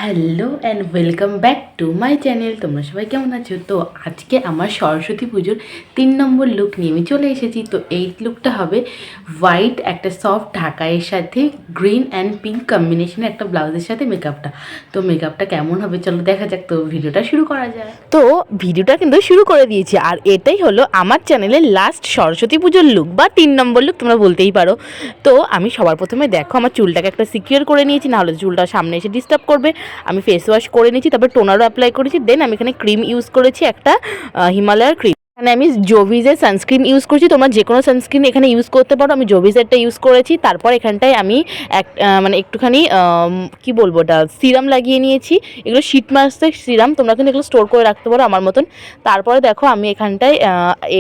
Hello and welcome back to my channel. তোমরা সবাই কেমন আছো? তো আজকে আমার সরস্বতী পুজোর 3 নম্বর লুক নিয়ে আমি চলে এসেছি। তো এই লুকটা হবে হোয়াইট একটা সফট ঢাকাইয়ের সাথে গ্রিন অ্যান্ড পিঙ্ক কম্বিনেশনে একটা ব্লাউজের সাথে মেকআপটা। তো মেকআপটা কেমন হবে চলো দেখা যাক। তো ভিডিওটা শুরু করা যায়। তো ভিডিওটা কিন্তু শুরু করে দিয়েছি, আর এটাই হলো আমার চ্যানেলের লাস্ট সরস্বতী পুজোর লুক বা 3 নম্বর লুক তোমরা বলতেই পারো। তো আমি সবার প্রথমে দেখো আমার চুলটাকে একটা সিকিউর করে নিয়েছি, নাহলে চুলটা সামনে এসে ডিস্টার্ব করবে। আমি ফেস ওয়াশ করে নিয়েছি, তারপর টোনারও অ্যাপ্লাই করেছি। দেন আমি এখানে ক্রিম ইউজ করেছি, একটা হিমালয়ার ক্রিম। এখানে আমি জোভিজের সানস্ক্রিন ইউজ করছি, তোমরা যে কোনো সানস্ক্রিন এখানে ইউজ করতে পারো। আমি জোভিজেরটা ইউজ করেছি। তারপর এখানটায় আমি মানে একটুখানি কি বলবো, ওটা সিরাম লাগিয়ে নিয়েছি। এগুলো শীত মাসের সিরাম, তোমরা কিন্তু এগুলো স্টোর করে রাখতে পারো আমার মতন। তারপরে দেখো আমি এখানটায়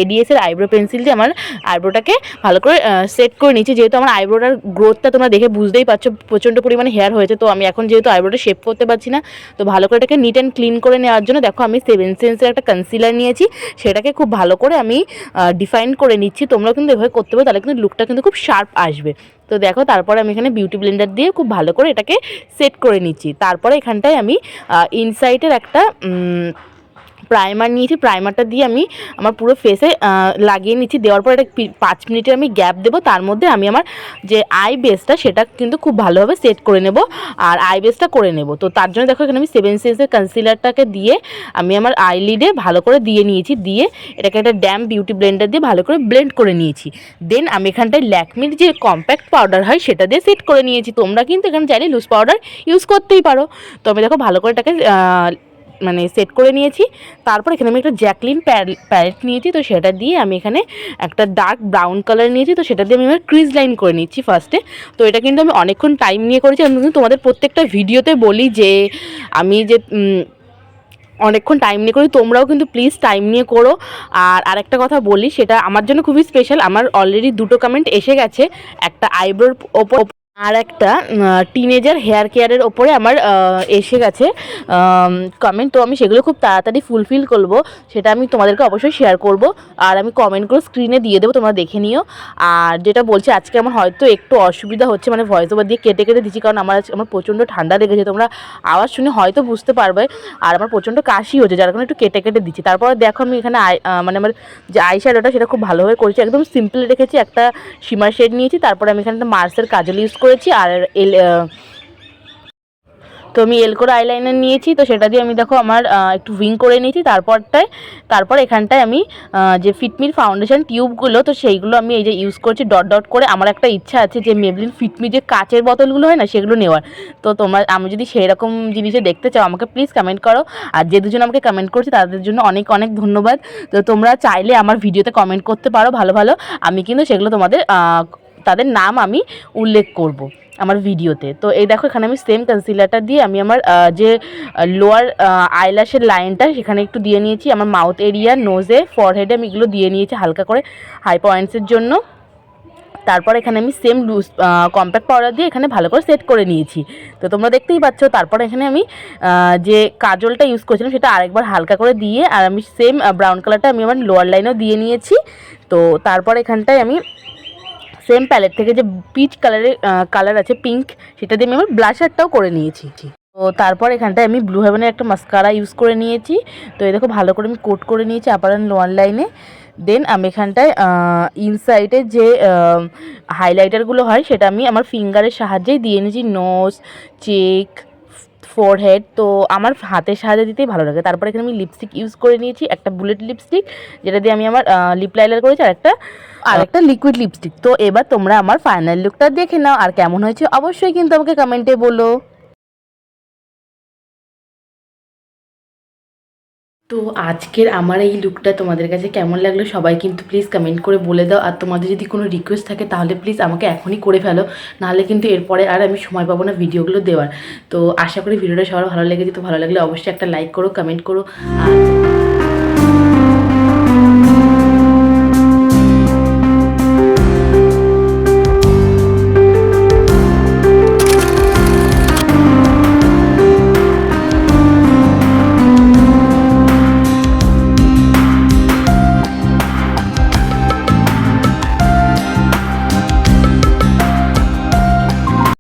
এডিএসের আইব্রো পেন্সিল দিয়ে আমার আইব্রোটাকে ভালো করে সেট করে নিয়েছি। যেহেতু আমার আইব্রোটার গ্রোথটা তোমরা দেখে বুঝতেই পারছো, প্রচণ্ড পরিমাণে হেয়ার হয়েছে। তো আমি এখন যেহেতু আইব্রোটা শেপ করতে পারছি না, তো ভালো করে এটাকে নিট অ্যান্ড ক্লিন করে নেওয়ার জন্য দেখো আমি 7 সেন্সের একটা কনসিলার নিয়েছি, সেটাকে খুব ভালো করে আমি ডিফাইন করে নিচ্ছি। তোমরাও কিন্তু এভাবে করতে পারো, তাহলে কিন্তু লুকটা কিন্তু খুব শার্প আসবে। তো দেখো তারপরে আমি এখানে বিউটি ব্লেন্ডার দিয়ে খুব ভালো করে এটাকে সেট করে নিচ্ছি। তারপরে এখানটায় আমি ইনসাইটের একটা প্রাইমার নিয়েছি, প্রাইমারটা দিয়ে আমি আমার পুরো ফেসে লাগিয়ে নিচ্ছি। দেওয়ার পর এটা 5 মিনিটের আমি গ্যাপ দেবো। তার মধ্যে আমি আমার যে আই বেসটা সেটা কিন্তু খুব ভালোভাবে সেট করে নেব, আর আই বেসটা করে নেব। তো তার জন্য দেখো এখানে আমি 7 সেন্সের কনসিলারটাকে দিয়ে আমি আমার আইলিডে ভালো করে দিয়ে নিয়েছি। দিয়ে এটাকে একটা ড্যাম বিউটি ব্লেন্ডার দিয়ে ভালো করে ব্লেন্ড করে নিয়েছি। দেন আমি এখানটায় ল্যাকমির যে কম্প্যাক্ট পাউডার হয় সেটা দিয়ে সেট করে নিয়েছি। তোমরা কিন্তু এখানে চাইলে লুজ পাউডার ইউজ করতেই পারো। তো আমি দেখো ভালো করে এটাকে মানে সেট করে নিয়েছি। তারপর এখানে আমি একটা জ্যাকলিন প্যালেট নিয়েছি, তো সেটা দিয়ে আমি এখানে একটা ডার্ক ব্রাউন কালার নিয়েছি। তো সেটা দিয়ে আমি আমার ক্রিজ লাইন করে নিচ্ছি ফার্স্টে। তো এটা কিন্তু আমি অনেকক্ষণ টাইম নিয়ে করেছি। আমি কিন্তু তোমাদের প্রত্যেকটা ভিডিওতে বলি যে আমি যে অনেকক্ষণ টাইম নিয়ে করি, তোমরাও কিন্তু প্লিজ টাইম নিয়ে করো। আর আরেকটা কথা বলি, সেটা আমার জন্য খুবই স্পেশাল। আমার অলরেডি 2টো কমেন্ট এসে গেছে, একটা আইব্রোর ওপর আর একটা টিনেজার হেয়ার কেয়ারের ওপরে আমার এসে গেছে কমেন্ট। তো আমি সেগুলো খুব তাড়াতাড়ি ফুলফিল করবো, সেটা আমি তোমাদেরকে অবশ্যই শেয়ার করব। আর আমি কমেন্টগুলো স্ক্রিনে দিয়ে দেবো, তোমরা দেখে নিও। আর যেটা বলছি, আজকে আমার হয়তো একটু অসুবিধা হচ্ছে, মানে ভয়েস ওভার দিয়ে কেটে কেটে দিচ্ছি, কারণ আমার প্রচণ্ড ঠান্ডা লেগেছে, তোমরা আওয়াজ শুনে হয়তো বুঝতে পারবে। আর আমার প্রচণ্ড কাশি হচ্ছে, যার কারণে একটু কেটে কেটে দিচ্ছি। তারপরে দেখো আমি এখানে মানে আমার যে আই শ্যাডোটা সেটা খুব ভালোভাবে করেছি, একদম সিম্পল রেখেছি। একটা শিমার শেড নিয়েছি, তারপরে আমি এখানে মার্সের কাজল ইউজ করেছি। আর তো আমি এলকোর আইলাইনার নিয়েছি, তো সেটা দিয়ে আমি দেখো আমার একটু উইং করে নিয়েছি। তারপর এখানটায় আমি যে ফিটমির ফাউন্ডেশন টিউবগুলো, তো সেইগুলো আমি এই যে ইউজ করছি ডট ডট করে। আমার একটা ইচ্ছা আছে যে মেবলিন ফিটমি যে কাচের বোতলগুলো হয় না, সেগুলো নেওয়ার। তো আমি যদি সেই রকম জিনিসে দেখতে চাও, আমাকে প্লিজ কমেন্ট করো। আর যে দুজন আমাকে কমেন্ট করছে তাদের জন্য অনেক অনেক ধন্যবাদ। তো তোমরা চাইলে আমার ভিডিওতে কমেন্ট করতে পারো ভালো ভালো, আমি কিন্তু সেগুলো তাদের নাম আমি উল্লেখ করব আমার ভিডিওতে। তো এই দেখো এখানে আমি সেম কনসিলারটা দিয়ে আমি আমার যে লোয়ার আইল্যাশের লাইনটা সেখানে একটু দিয়ে নিয়েছি। আমার মাউথ এরিয়া, নোজে, ফরহেডে আমি এগুলো দিয়ে নিয়েছি হালকা করে হাই পয়েন্টসের জন্য। তারপর এখানে আমি সেম লুজ কম্প্যাক্ট পাউডার দিয়ে এখানে ভালো করে সেট করে নিয়েছি, তো তোমরা দেখতেই পাচ্ছ। তারপর এখানে আমি যে কাজলটা ইউজ করছিলাম সেটা আরেকবার হালকা করে দিয়ে, আর আমি সেম ব্রাউন কালারটা আমি আমার লোয়ার লাইনেও দিয়ে নিয়েছি। তো তারপর এখানটায় আমি সেম প্যালেট থেকে যে পিচ কালার আছে পিঙ্ক, সেটা দিয়ে আমি আমার ব্লাশারটাও করে নিয়েছি। তো তারপর এখানটায় আমি ব্লু হেভেনের একটা মাস্কারা ইউজ করে নিয়েছি। তো এই দেখো ভালো করে আমি কোট করে নিয়েছি আপার অ্যান্ড লোয়ার লাইনে। দেন আমি এখানটায় ইনসাইডে যে হাইলাইটারগুলো হয় সেটা আমি আমার ফিঙ্গারের সাহায্যেই দিয়ে নিয়েছি, নোজ, চেক, ফোরহেড। তো আমার হাতের সাহায্যে দিতেই ভালো লাগে। তারপরে এখানে আমি লিপস্টিক ইউজ করে নিয়েছি, একটা বুলেট লিপস্টিক, যেটা দিয়ে আমি আমার লিপ লাইনার করেছি, আর একটা লিকুইড লিপস্টিক। তো এবার তোমরা আমার ফাইনাল লুকটা দেখে নাও, আর কেমন হয়েছে অবশ্যই কিন্তু আমাকে কমেন্টে বলো। তো আজকের আমার এই লুকটা তোমাদের কাছে কেমন লাগলো সবাই কিন্তু প্লিজ কমেন্ট করে বলে দাও। আর তোমাদের যদি কোনো রিকোয়েস্ট থাকে তাহলে প্লিজ আমাকে এখনই করে ফেলো, নাহলে কিন্তু এরপরে আর আমি সময় পাবো না ভিডিওগুলো দেওয়ার। তো আশা করি ভিডিওটা সবার ভালো লেগেছে। তো ভালো লাগলে অবশ্যই একটা লাইক করো, কমেন্ট করো। আর